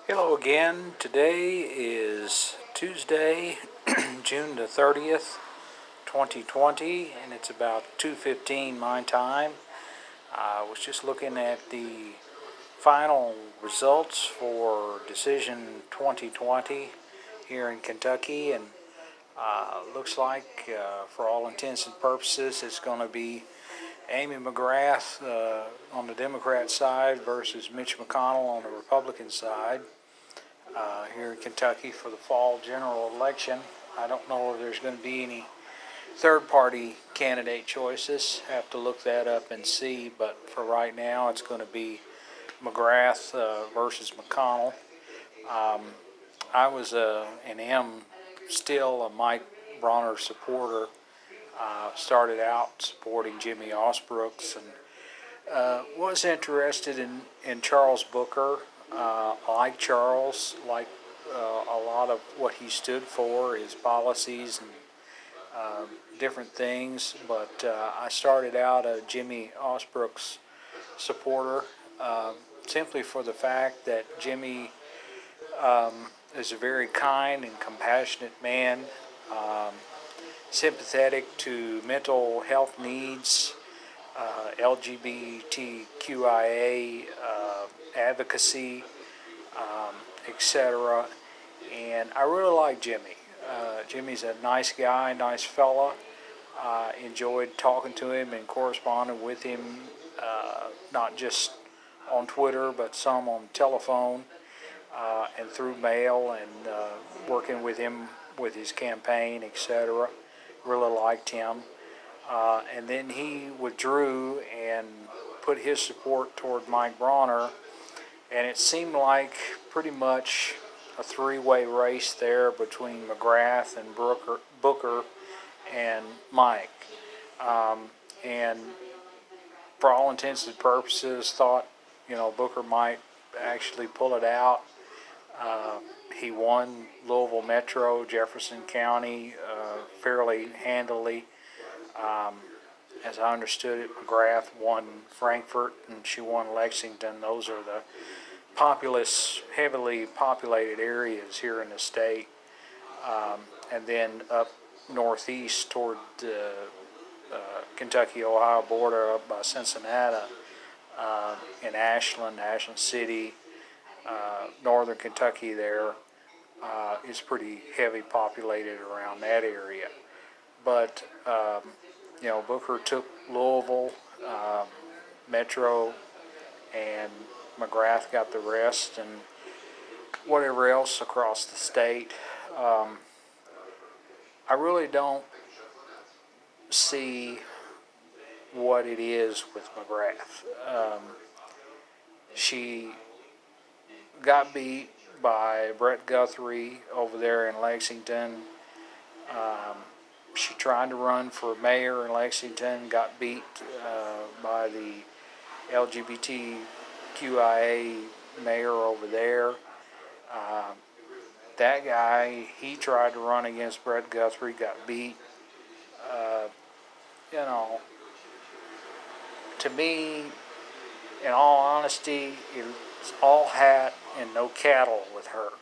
Hello again. Today is Tuesday, June the 30th, 2020, and it's about 2:15 my time. I was just looking at the final results for Decision 2020 here in Kentucky, and looks like, for all intents and purposes, it's going to be Amy McGrath on the Democrat side versus Mitch McConnell on the Republican side here in Kentucky for the fall general election. I don't know if there's going to be any third-party candidate choices. Have to look that up and see, but for right now it's going to be McGrath versus McConnell. I was and am still a Mike Bronner supporter. Started out supporting Jimmy Osbrooks and was interested in Charles Booker. Like Charles, like a lot of what he stood for, his policies and different things. But I started out a Jimmy Osbrooks supporter simply for the fact that Jimmy is a very kind and compassionate man, sympathetic to mental health needs, LGBTQIA advocacy, etc. And I really like Jimmy. Jimmy's a nice guy, nice fella. Enjoyed talking to him and corresponding with him, not just on Twitter, but some on telephone and through mail, and working with him with his campaign, etc. Really liked him. And then he withdrew and put his support toward Mike Bronner, and it seemed like pretty much a three-way race there between McGrath and Booker and Mike. And for all intents and purposes, thought Booker might actually pull it out. He won Louisville Metro, Jefferson County fairly handily. As I understood it, McGrath won Frankfort and she won Lexington. Those are the populous, heavily populated areas here in the state. And then up northeast toward the Kentucky-Ohio border, up by Cincinnati, in Ashland City, northern Kentucky there is pretty heavy populated around that area. But Booker took Louisville, Metro, and McGrath got the rest, and whatever else across the state. I really don't see what it is with McGrath. She got beat by Brett Guthrie over there in Lexington. She tried to run for mayor in Lexington, got beat by the LGBTQIA mayor over there. That guy, he tried to run against Brett Guthrie, got beat. To me, in all honesty, it's all hat and no cattle with her.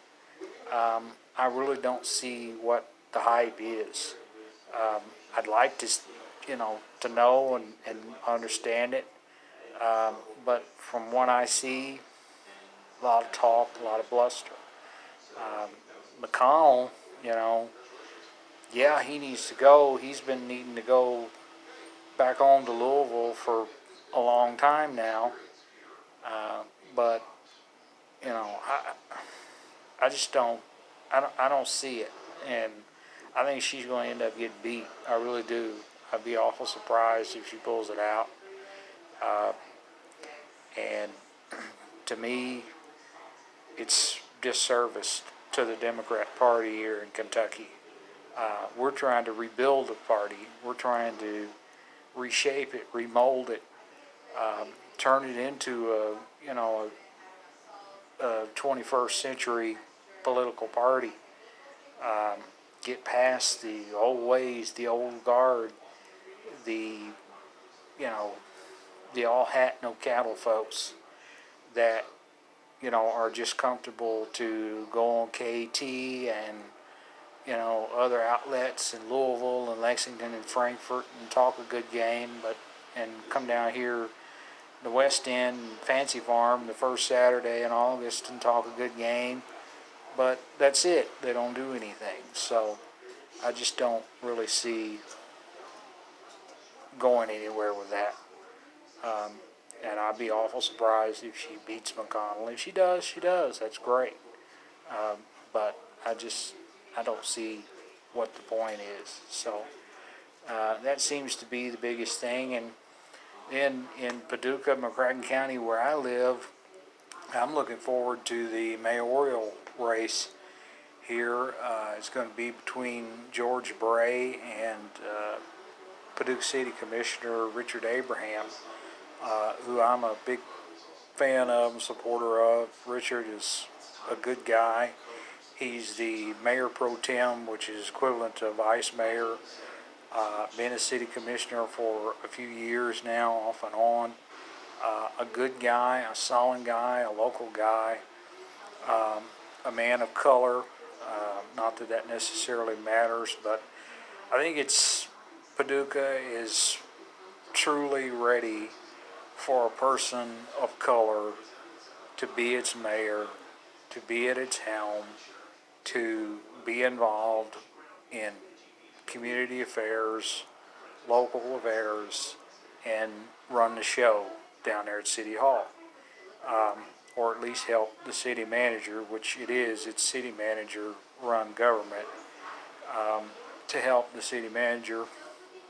I really don't see what the hype is. I'd like to know and understand it. But from what I see, a lot of talk, a lot of bluster. McConnell, yeah, he needs to go. He's been needing to go back home to Louisville for a long time now. But I just don't. I don't see it, and I think she's going to end up getting beat. I really do. I'd be awful surprised if she pulls it out. And to me, it's disservice to the Democrat Party here in Kentucky. We're trying to rebuild the party. We're trying to reshape it, remold it, turn it into a 21st century political party. Get past the old ways, the old guard, the all hat, no cattle folks that are just comfortable to go on KT and, other outlets in Louisville and Lexington and Frankfort and talk a good game, and come down here the West End Fancy Farm the first Saturday in August and talk a good game, but that's it. They don't do anything. So I just don't really see going anywhere with that. And I'd be awful surprised if she beats McConnell. If she does, she does. That's great. But I don't see what the point is. So that seems to be the biggest thing. And then in Paducah, McGrath County, where I live, I'm looking forward to the mayoral race here. It's going to be between George Bray and Paducah City Commissioner Richard Abraham, who I'm a big fan of and supporter of. Richard is a good guy. He's the mayor pro tem, which is equivalent to vice mayor. Been a city commissioner for a few years now, off and on. A good guy, a solid guy, a local guy, a man of color. Not that that necessarily matters, but I think Paducah is truly ready for a person of color to be its mayor, to be at its helm, to be involved in community affairs, local affairs, and run the show down there at City Hall. Or at least help the city manager, which it's city manager run government, to help the city manager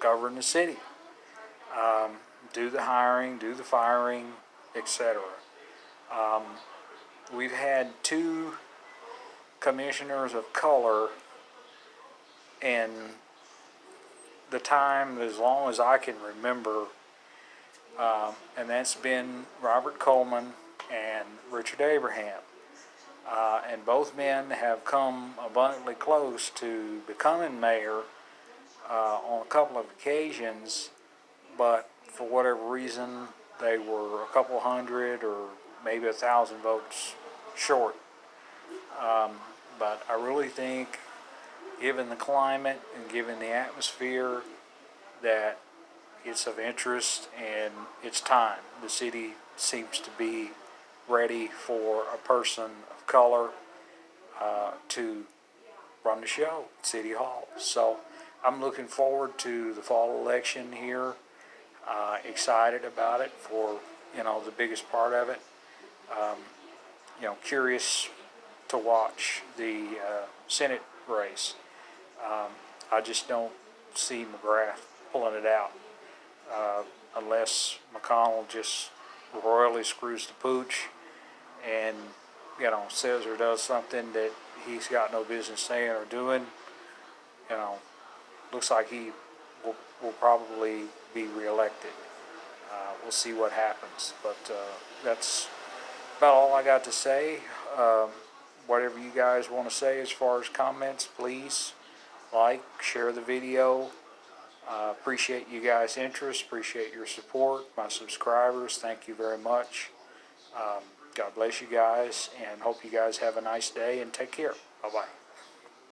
govern the city. Do the hiring, do the firing, etc. We've had 2 commissioners of color in the time as long as I can remember, and that's been Robert Coleman and Richard Abraham. And both men have come abundantly close to becoming mayor on a couple of occasions, but for whatever reason they were a couple hundred or maybe 1,000 votes short. But I really think, given the climate and given the atmosphere, that it's of interest and it's time. The city seems to be ready for a person of color to run the show at City Hall. So I'm looking forward to the fall election here. Excited about it for the biggest part of it. Curious to watch the Senate race. I just don't see McGrath pulling it out unless McConnell just royally screws the pooch and says or does something that he's got no business saying or doing. Looks like he will probably be reelected. We'll see what happens, but that's about all I got to say. Whatever you guys want to say as far as comments, please like, share the video. Appreciate you guys' interest, appreciate your support, my subscribers, thank you very much. God bless you guys, and hope you guys have a nice day, and take care. Bye-bye.